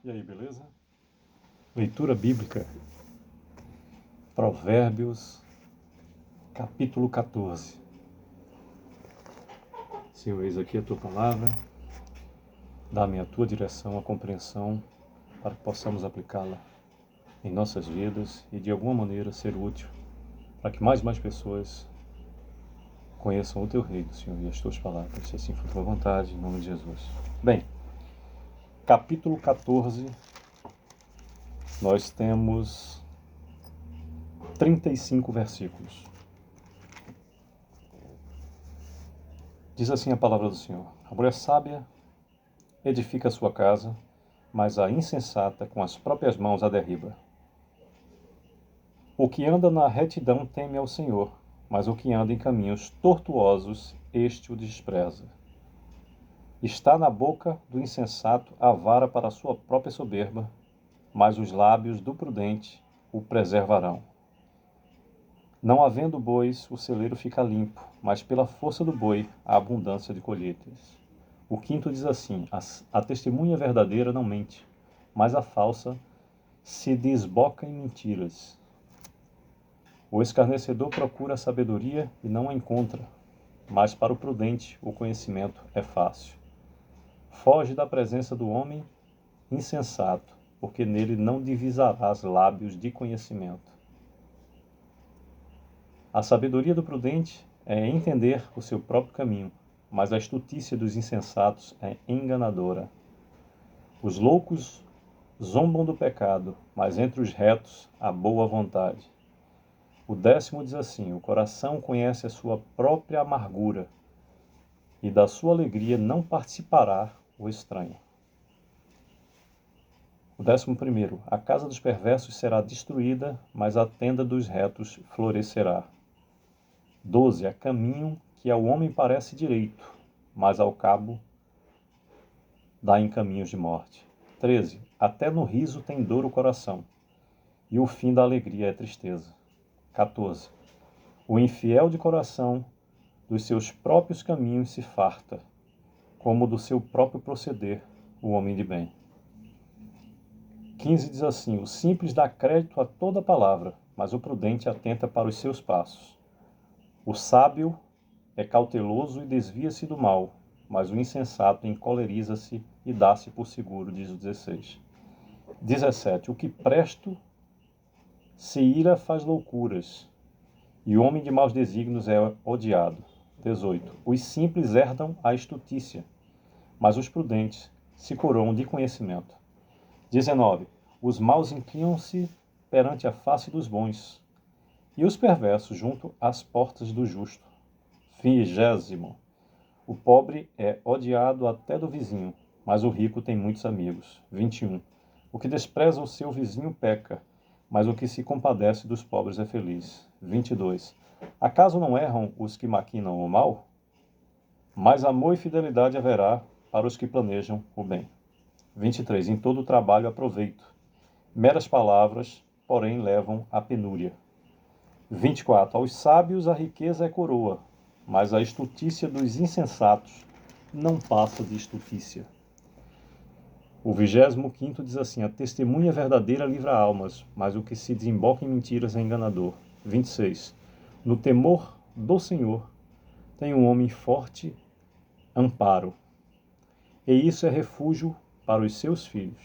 E aí, beleza? Leitura bíblica, Provérbios, capítulo 14. Senhor, eis aqui a tua palavra, dá-me a tua direção, a compreensão, para que possamos aplicá-la em nossas vidas e de alguma maneira ser útil, para que mais pessoas conheçam o teu reino, Senhor, e as tuas palavras, se assim for tua vontade, em nome de Jesus. Bem, capítulo 14, nós temos 35 versículos. Diz assim a palavra do Senhor: a mulher sábia edifica a sua casa, mas a insensata com as próprias mãos a derriba. O que anda na retidão teme ao Senhor, mas o que anda em caminhos tortuosos, este o despreza. Está na boca do insensato a vara para a sua própria soberba, mas os lábios do prudente o preservarão. Não havendo bois, o celeiro fica limpo, mas pela força do boi há abundância de colheitas. O quinto diz assim: a testemunha verdadeira não mente, mas a falsa se desboca em mentiras. O escarnecedor procura a sabedoria e não a encontra, mas para o prudente o conhecimento é fácil. Foge da presença do homem insensato, porque nele não divisarás lábios de conhecimento. A sabedoria do prudente é entender o seu próprio caminho, mas a astutícia dos insensatos é enganadora. Os loucos zombam do pecado, mas entre os retos há boa vontade. O 10º diz assim: o coração conhece a sua própria amargura, e da sua alegria não participará o estranho. O 11º: a casa dos perversos será destruída, mas a tenda dos retos florescerá. 12: há caminho que ao homem parece direito, mas ao cabo dá em caminhos de morte. 13: até no riso tem dor o coração, e o fim da alegria é tristeza. 14: o infiel de coração dos seus próprios caminhos se farta, como do seu próprio proceder o homem de bem. 15 diz assim: o simples dá crédito a toda palavra, mas o prudente atenta para os seus passos. O sábio é cauteloso e desvia-se do mal, mas o insensato encoleriza-se e dá-se por seguro, diz o 16. 17. O que presto se ira faz loucuras, e o homem de maus desígnios é odiado. 18. Os simples herdam a estutícia, mas os prudentes se coroam de conhecimento. 19. Os maus inclinam-se perante a face dos bons, e os perversos junto às portas do justo. 20. O pobre é odiado até do vizinho, mas o rico tem muitos amigos. 21. O que despreza o seu vizinho peca, mas o que se compadece dos pobres é feliz. 22. Acaso não erram os que maquinam o mal? Mas amor e fidelidade haverá para os que planejam o bem. 23. Em todo o trabalho há proveito. Meras palavras, porém, levam à penúria. 24. Aos sábios a riqueza é coroa, mas a estutícia dos insensatos não passa de estutícia. O 25º diz assim: a testemunha verdadeira livra almas, mas o que se desemboca em mentiras é enganador. 26. No temor do Senhor tem um homem forte amparo, e isso é refúgio para os seus filhos.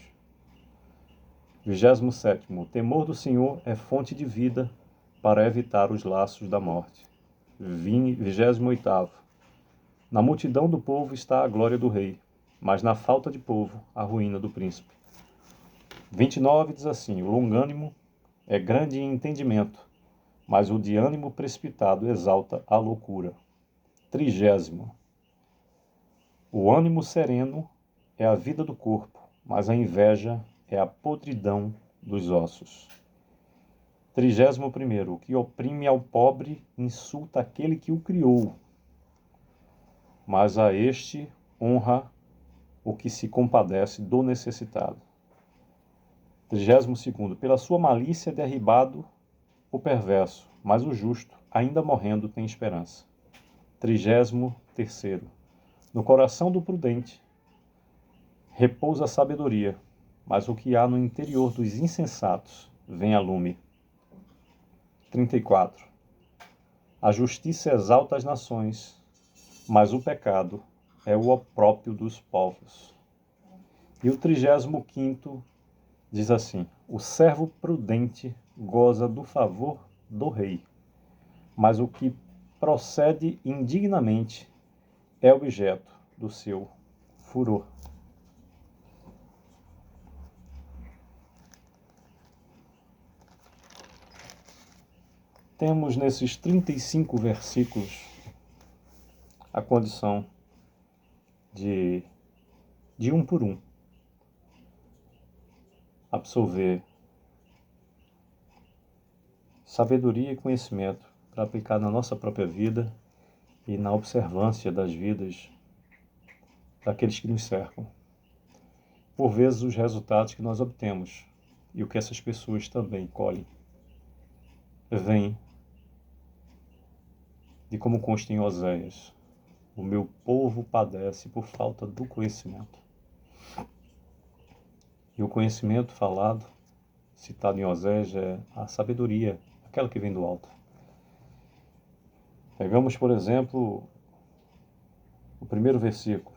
27º. O temor do Senhor é fonte de vida para evitar os laços da morte. 28º. Na multidão do povo está a glória do rei, mas na falta de povo, a ruína do príncipe. 29 diz assim: o longânimo é grande em entendimento, mas o de ânimo precipitado exalta a loucura. 30. O ânimo sereno é a vida do corpo, mas a inveja é a podridão dos ossos. 31. O que oprime ao pobre insulta aquele que o criou, mas a este honra o que se compadece do necessitado. 32. Pela sua malícia é derribado o perverso, mas o justo, ainda morrendo, tem esperança. 33. No coração do prudente repousa a sabedoria, mas o que há no interior dos insensatos vem a lume. 34. A justiça exalta as nações, mas o pecado é o opróprio dos povos. E o 35º diz assim: o servo prudente goza do favor do rei, mas o que procede indignamente é objeto do seu furor. Temos nesses 35 versículos a condição de um por um absorver sabedoria e conhecimento para aplicar na nossa própria vida e na observância das vidas daqueles que nos cercam. Por vezes, os resultados que nós obtemos e o que essas pessoas também colhem vem de como consta em Oséias: o meu povo padece por falta do conhecimento. E o conhecimento falado, citado em Oséias, é a sabedoria, aquela que vem do alto. Pegamos, por exemplo, o primeiro versículo.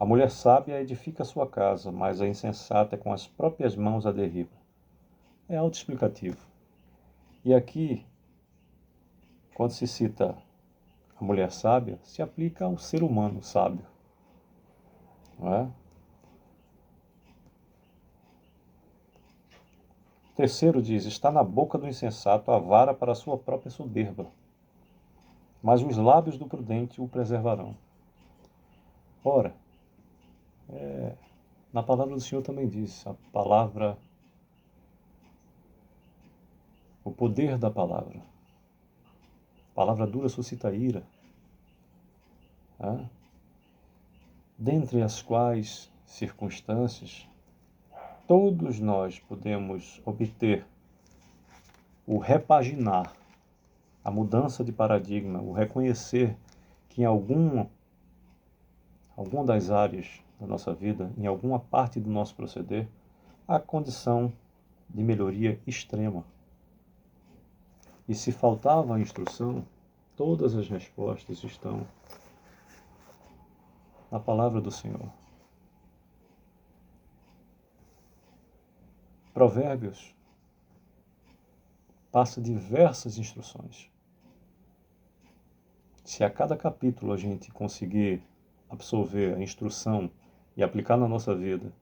A mulher sábia edifica sua casa, mas a insensata com as próprias mãos a derriba. É autoexplicativo. E aqui, quando se cita a mulher sábia, se aplica ao ser humano sábio. Não é? O terceiro diz: está na boca do insensato a vara para a sua própria soberba, mas os lábios do prudente o preservarão. Ora, na palavra do Senhor também diz, a palavra, o poder da palavra. A palavra dura suscita ira, dentre as quais circunstâncias todos nós podemos obter o repaginar, a mudança de paradigma, o reconhecer que em alguma das áreas da nossa vida, em alguma parte do nosso proceder, há condição de melhoria extrema. E se faltava a instrução, todas as respostas estão na palavra do Senhor. Provérbios passa diversas instruções. Se a cada capítulo a gente conseguir absorver a instrução e aplicar na nossa vida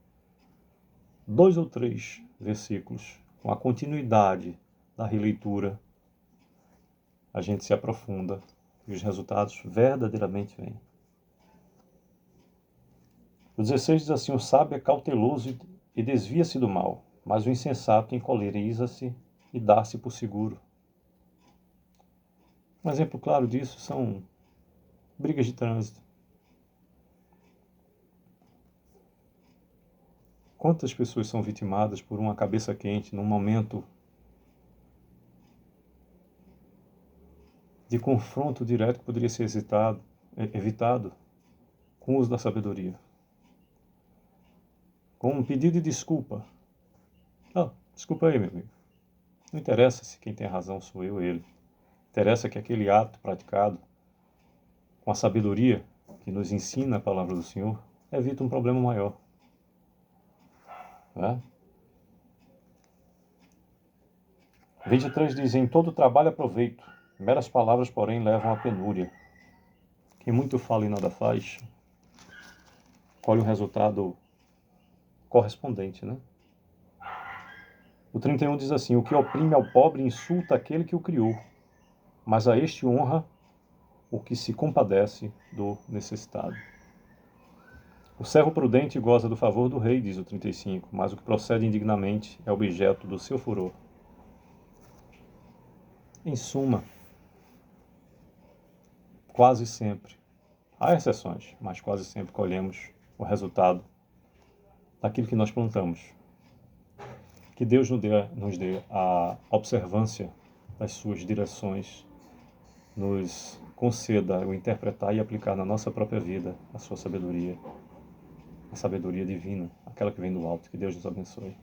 2 ou 3 versículos com a continuidade da releitura, a gente se aprofunda e os resultados verdadeiramente vêm. O 16 diz assim: o sábio é cauteloso e desvia-se do mal, mas o insensato encoleriza-se e dá-se por seguro. Um exemplo claro disso são brigas de trânsito. Quantas pessoas são vitimadas por uma cabeça quente num momento de confronto direto que poderia ser evitado com o uso da sabedoria? Com um pedido de desculpa. Desculpa aí, meu amigo. Não interessa se quem tem razão sou eu ou ele. Interessa que aquele ato praticado com a sabedoria que nos ensina a palavra do Senhor evita um problema maior. Não é? 23 diz: em todo trabalho aproveito, meras palavras, porém, levam à penúria. Quem muito fala e nada faz, colhe um resultado correspondente, né? O 31 diz assim: o que oprime ao pobre insulta aquele que o criou, mas a este honra o que se compadece do necessitado. O servo prudente goza do favor do rei, diz o 35, mas o que procede indignamente é objeto do seu furor. Em suma, quase sempre, há exceções, mas quase sempre colhemos o resultado daquilo que nós plantamos. Que Deus nos dê a observância das suas direções, nos conceda o interpretar e aplicar na nossa própria vida a sua sabedoria, a sabedoria divina, aquela que vem do alto. Que Deus nos abençoe.